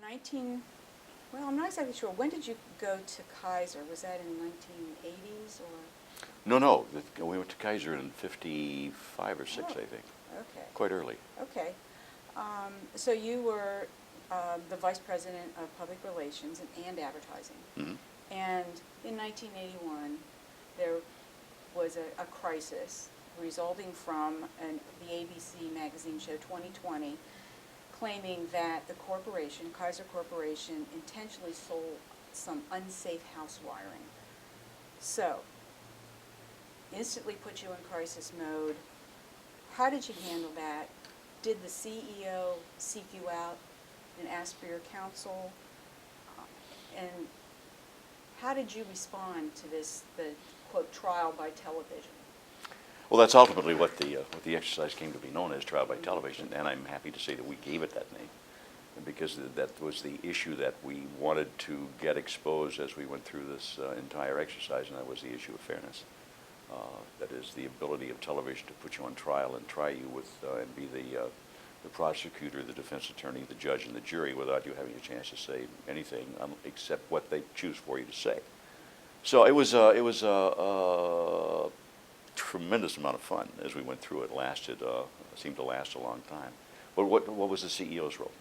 19, well, I'm not exactly sure. When did you go to Kaiser? Was that in 1980s or? No. We went to Kaiser in 55 or 6, Oh, I think. okay. Quite early. Okay. So you were the Vice President of Public Relations and Advertising. Mm-hmm. And in 1981, there was a crisis resulting from the ABC magazine show 2020, claiming that the corporation, Kaiser Corporation, intentionally sold some unsafe house wiring. So, instantly put you in crisis mode. How did you handle that? Did the CEO seek you out and ask for your counsel? And how did you respond to this, the quote, trial by television? Well, that's ultimately what the exercise came to be known as, trial by television, and I'm happy to say that we gave it that name because that was the issue that we wanted to get exposed as we went through this entire exercise, and that was the issue of fairness. That is the ability of television to put you on trial and try you with and be the prosecutor, the defense attorney, the judge, and the jury without you having a chance to say anything except what they choose for you to say. So it was a tremendous amount of fun as we went through it. Seemed to last a long time. But what was the CEO's role?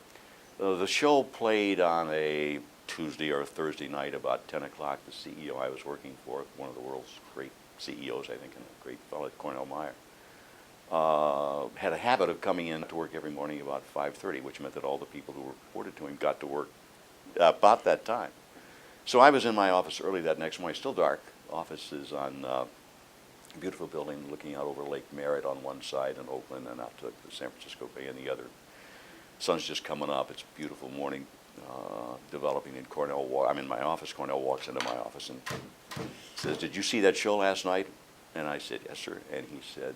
The show played on a Tuesday or a Thursday night about 10 o'clock. The CEO I was working for, one of the world's great CEOs, I think, and a great fellow, Cornell Meyer, had a habit of coming in to work every morning about 5:30, which meant that all the people who reported to him got to work about that time. So I was in my office early that next morning, still dark. Office is on a beautiful building looking out over Lake Merritt on one side and Oakland and out to the San Francisco Bay on the other. Sun's just coming up. It's a beautiful morning developing in Cornell. I'm in my office. Cornell walks into my office and says, "Did you see that show last night?" And I said, "Yes, sir." And he said,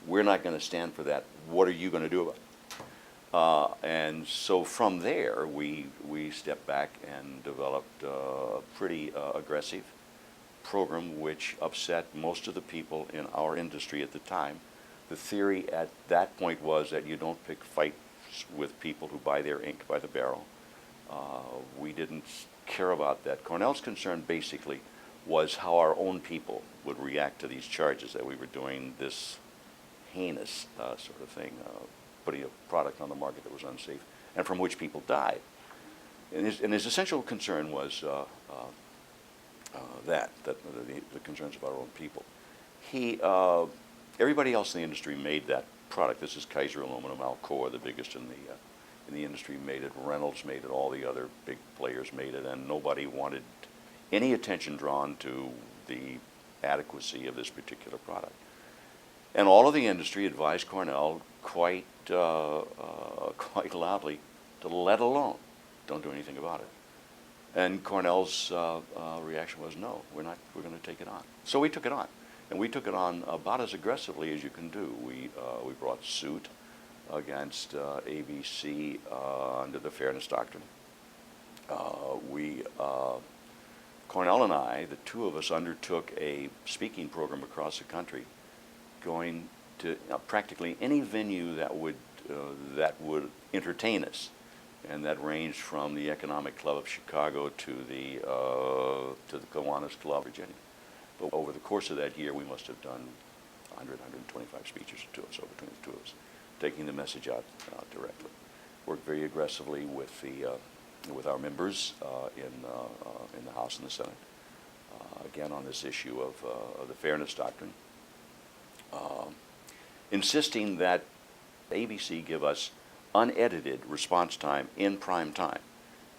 "We're not going to stand for that. What are you going to do about it?" And so from there, we stepped back and developed a pretty aggressive program which upset most of the people in our industry at the time. The theory at that point was that you don't pick fights with people who buy their ink by the barrel. We didn't care about that. Cornell's concern basically was how our own people would react to these charges that we were doing this heinous sort of thing, putting a product on the market that was unsafe and from which people died. And his essential concern was the concerns of our own people. Everybody else in the industry made that product. This is Kaiser Aluminum, Alcoa, the biggest in the industry, made it. Reynolds made it. All the other big players made it, and nobody wanted any attention drawn to the adequacy of this particular product. And all of the industry advised Cornell quite loudly to let alone. Don't do anything about it. And Cornell's reaction was, no, we're not. We're going to take it on. So we took it on, and we took it on about as aggressively as you can do. We brought suit against ABC under the fairness doctrine. Cornell and I, the two of us, undertook a speaking program across the country, going to practically any venue that would entertain us, and that ranged from the Economic Club of Chicago to the Kiwanis Club of Virginia. But over the course of that year, we must have done 100, 125 speeches between the two of us, taking the message out directly. Worked very aggressively with our members in the House and the Senate, again on this issue of the fairness doctrine, insisting that ABC give us unedited response time in prime time,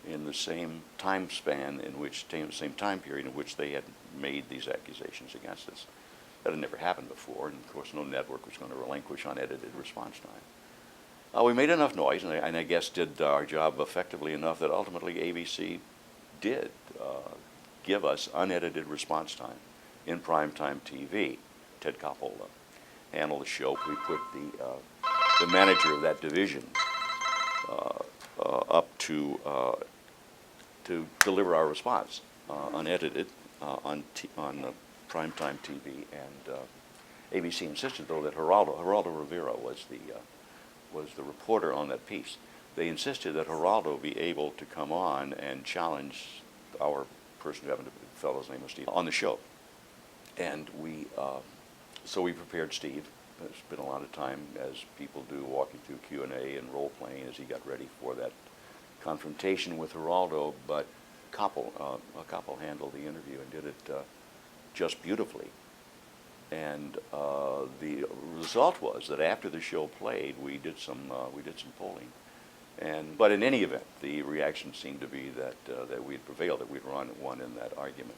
in the same time span same time period in which they had made these accusations against us. That had never happened before, and of course no network was going to relinquish unedited response time. We made enough noise, and I guess did our job effectively enough that ultimately ABC did give us unedited response time in primetime TV. Ted Koppel handled the show. We put the manager of that division up to deliver our response unedited on primetime TV, and ABC insisted though that Geraldo Rivera was the reporter on that piece. they insisted that Geraldo be able to come on and challenge our person, who happened to be, the fellow's name was Steve, on the show. And so we prepared Steve. It's been a lot of time, as people do, walking through Q&A and role-playing as he got ready for that confrontation with Geraldo, but Koppel handled the interview and did it just beautifully. And the result was that after the show played, we did some polling. But in any event, the reaction seemed to be that we had prevailed, that we'd won in that argument.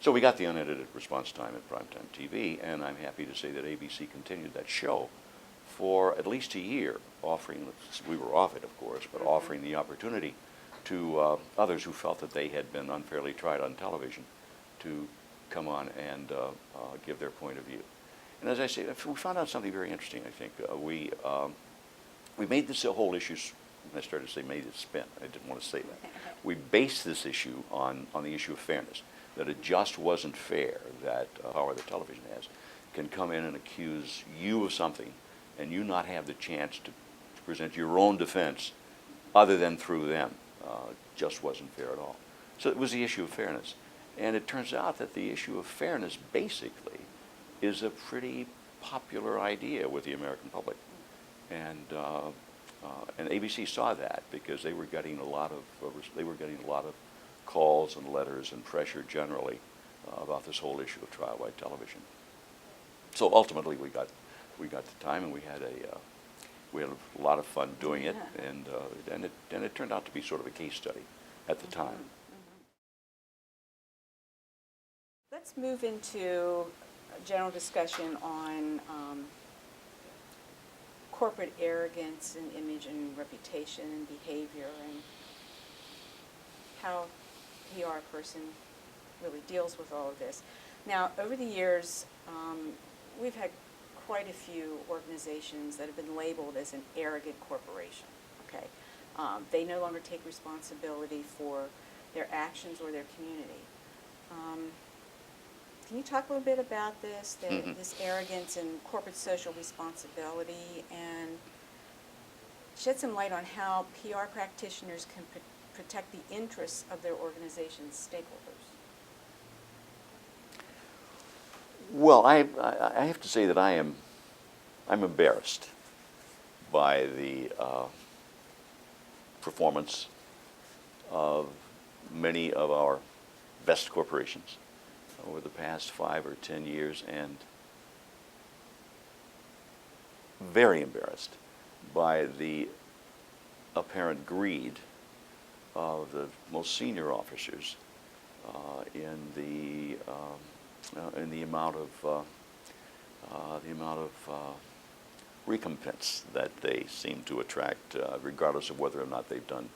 So we got the unedited response time at primetime TV, and I'm happy to say that ABC continued that show for at least a year, offering, we were off it of course, but offering the opportunity to others who felt that they had been unfairly tried on television to come on and give their point of view. And as I say, we found out something very interesting, I think. We made this a whole issue, I started to say made it spin, I didn't want to say that. We based this issue on the issue of fairness, that it just wasn't fair that power that television has can come in and accuse you of something and you not have the chance to present your own defense other than through them. Just wasn't fair at all. So it was the issue of fairness. And it turns out that the issue of fairness basically is a pretty popular idea with the American public. And ABC saw that because they were getting a lot of calls and letters and pressure generally about this whole issue of trial by television. So ultimately we got the time, and we had a lot of fun doing it, and it turned out to be sort of a case study at the time. Let's move into a general discussion on corporate arrogance and image and reputation and behavior, and how a PR person really deals with all of this. Now, over the years, we've had quite a few organizations that have been labeled as an arrogant corporation. Okay, they no longer take responsibility for their actions or their community. Can you talk a little bit about this, this arrogance and corporate social responsibility, and shed some light on how PR practitioners can protect the interests of their organization's stakeholders? Well, I have to say that I'm embarrassed by the performance of many of our best corporations over the past 5 or 10 years, and very embarrassed by the apparent greed of the most senior officers in the amount of recompense that they seem to attract, regardless of whether or not they've done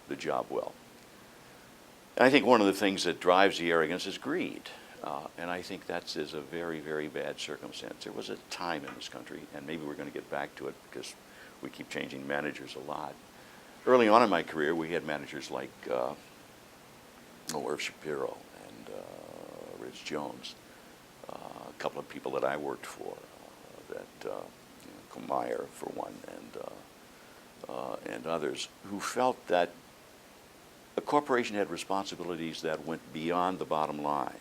the job well. And I think one of the things that drives the arrogance is greed. And I think that is a very, very bad circumstance. There was a time in this country, and maybe we're going to get back to it because we keep changing managers a lot. Early on in my career, we had managers like Irv Shapiro and Rich Jones, a couple of people that I worked for, Meyer for one, and others, who felt that a corporation had responsibilities that went beyond the bottom line,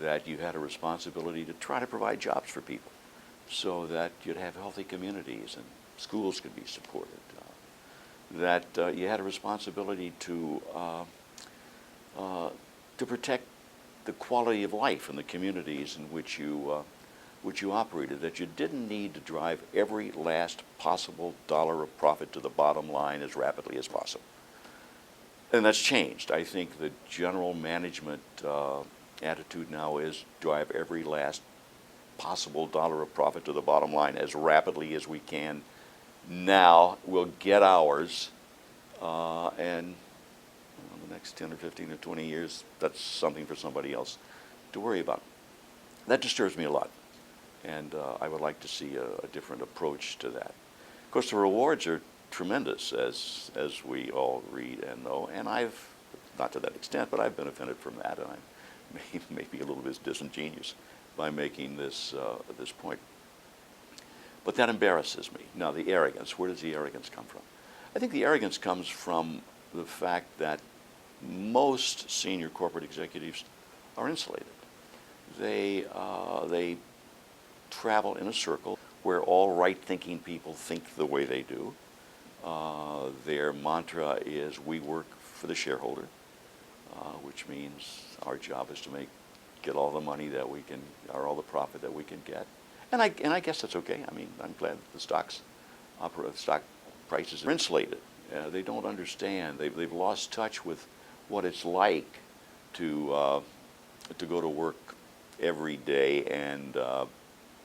that you had a responsibility to try to provide jobs for people so that you'd have healthy communities and schools could be supported, that you had a responsibility to protect the quality of life in the communities in which you operated, that you didn't need to drive every last possible dollar of profit to the bottom line as rapidly as possible. And that's changed. I think the general management attitude now is drive every last possible dollar of profit to the bottom line as rapidly as we can. Now we'll get ours, and the next 10 or 15 or 20 years, that's something for somebody else to worry about. That disturbs me a lot, and I would like to see a different approach to that. Of course, the rewards are tremendous, as we all read and know, and I've, not to that extent, but I've benefited from that, and I'm maybe a little bit disingenuous by making this point. But that embarrasses me. Now, the arrogance, where does the arrogance come from? I think the arrogance comes from the fact that most senior corporate executives are insulated. They travel in a circle where all right-thinking people think the way they do. Their mantra is, we work for the shareholder, which means our job is to get all the money that we can, or all the profit that we can get. And I guess that's okay. I mean, I'm glad the stock prices are insulated. They don't understand. They've lost touch with what it's like to go to work every day and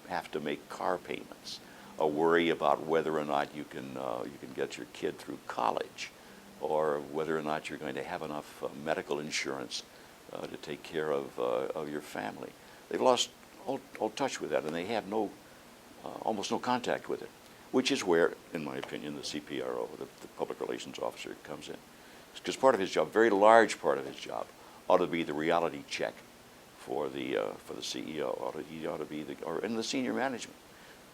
have to make car payments, a worry about whether or not you can get your kid through college, or whether or not you're going to have enough medical insurance to take care of your family. They've lost all touch with that, and they have almost no contact with it, which is where, in my opinion, the CPRO, the public relations officer, comes in. Because part of his job, very large part of his job, ought to be the reality check for the CEO. He ought to be in the senior management.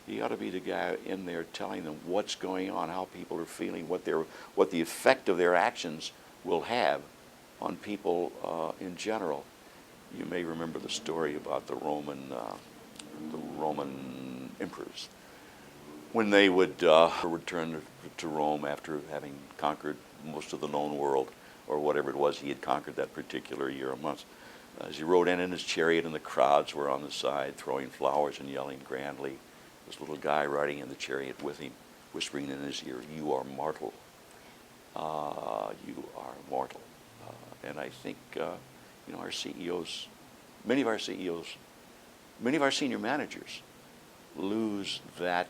He ought to be the guy in there telling them what's going on, how people are feeling, what the effect of their actions will have on people in general. You may remember the story about the Roman emperors. When they would return to Rome after having conquered most of the known world, or whatever it was he had conquered that particular year or month, as he rode in his chariot and the crowds were on the side throwing flowers and yelling grandly, this little guy riding in the chariot with him, whispering in his ear, "You are mortal. You are mortal." And I think our CEOs, many of our senior managers lose that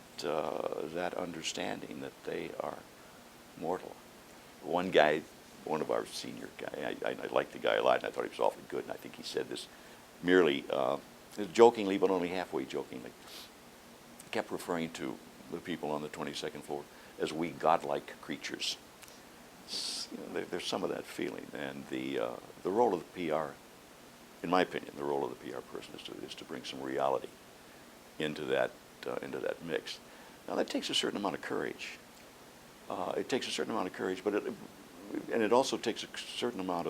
understanding that they are mortal. One of our senior guy, I liked the guy a lot, and I thought he was awfully good, and I think he said this merely jokingly, but only halfway jokingly. He kept referring to the people on the 22nd floor as we godlike creatures. There's some of that feeling, and the role of the PR, in my opinion, the role of the PR person is to bring some reality into that mix. Now that takes a certain amount of courage. It takes a certain amount of courage, but it also takes a certain amount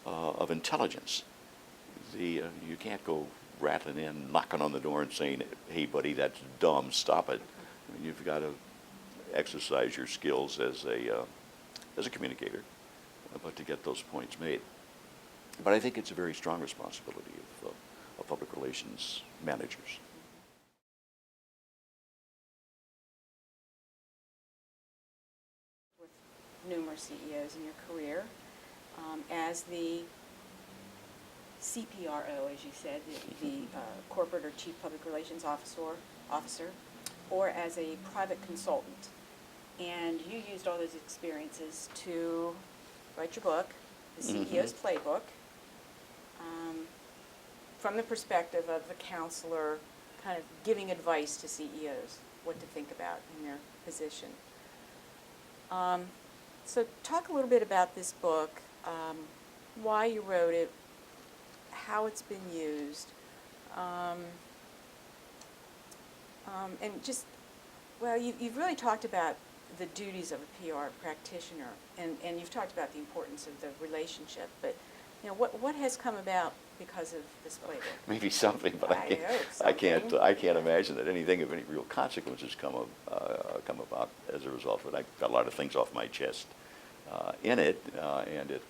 of intelligence. You can't go rattling in, knocking on the door, and saying, "Hey, buddy, that's dumb. Stop it." I mean, you've got to exercise your skills as a communicator, but to get those points made. But I think it's a very strong responsibility of public relations managers. With numerous CEOs in your career, as the CPRO, as you said, the corporate or chief public relations officer, or as a private consultant. And you used all those experiences to write your book, The CEOs Playbook, from the perspective of the counselor kind of giving advice to CEOs, what to think about in their position. So talk a little bit about this book, why you wrote it, how it's been used, and just, well, you've really talked about the duties of a PR practitioner, and you've talked about the importance of the relationship, but what has come about because of this playbook? Maybe something, but I can't imagine that anything of any real consequences come about as a result of it. I've got a lot of things off my chest in it, and it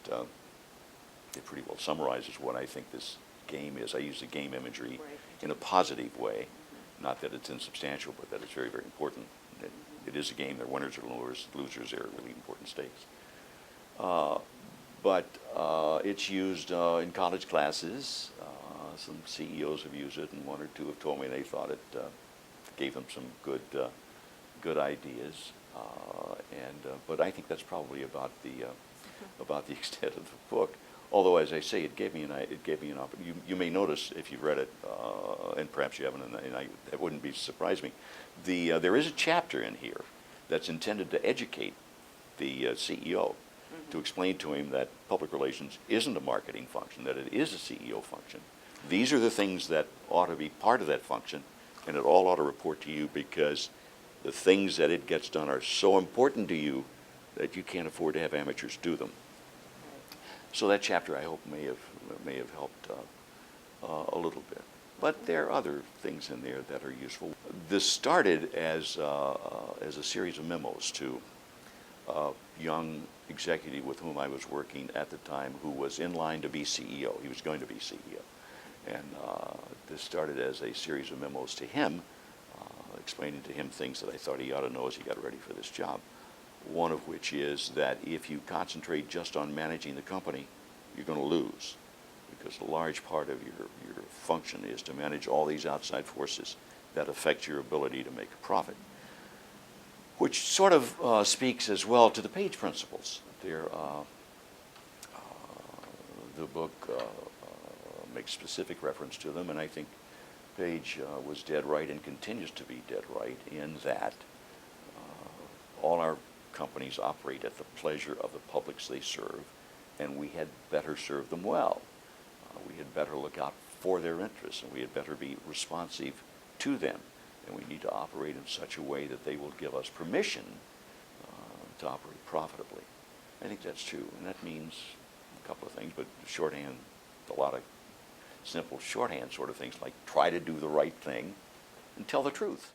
pretty well summarizes what I think this game is. I use the game imagery in a positive way, not that it's insubstantial, but that it's very, very important. It is a game. There are winners or losers. There are really important stakes. But it's used in college classes. Some CEOs have used it, and one or two have told me they thought it gave them some good ideas. But I think that's probably about the extent of the book. Although, as I say, it gave me an opportunity. You may notice if you've read it, and perhaps you haven't, and that wouldn't surprise me. There is a chapter in here that's intended to educate the CEO, to explain to him that public relations isn't a marketing function, that it is a CEO function. These are the things that ought to be part of that function, and it all ought to report to you, because the things that it gets done are so important to you that you can't afford to have amateurs do them. So that chapter, I hope, may have helped a little bit. But there are other things in there that are useful. This started as a series of memos to a young executive with whom I was working at the time, who was in line to be CEO. He was going to be CEO. And this started as a series of memos to him, explaining to him things that I thought he ought to know as he got ready for this job. One of which is that if you concentrate just on managing the company, you're going to lose, because a large part of your function is to manage all these outside forces that affect your ability to make a profit, which sort of speaks as well to the Page principles. The book makes specific reference to them, and I think Page was dead right and continues to be dead right in that all our companies operate at the pleasure of the publics they serve, and we had better serve them well. We had better look out for their interests, and we had better be responsive to them. And we need to operate in such a way that they will give us permission to operate profitably. I think that's true, and that means a couple of things, but shorthand, a lot of simple shorthand sort of things like try to do the right thing and tell the truth.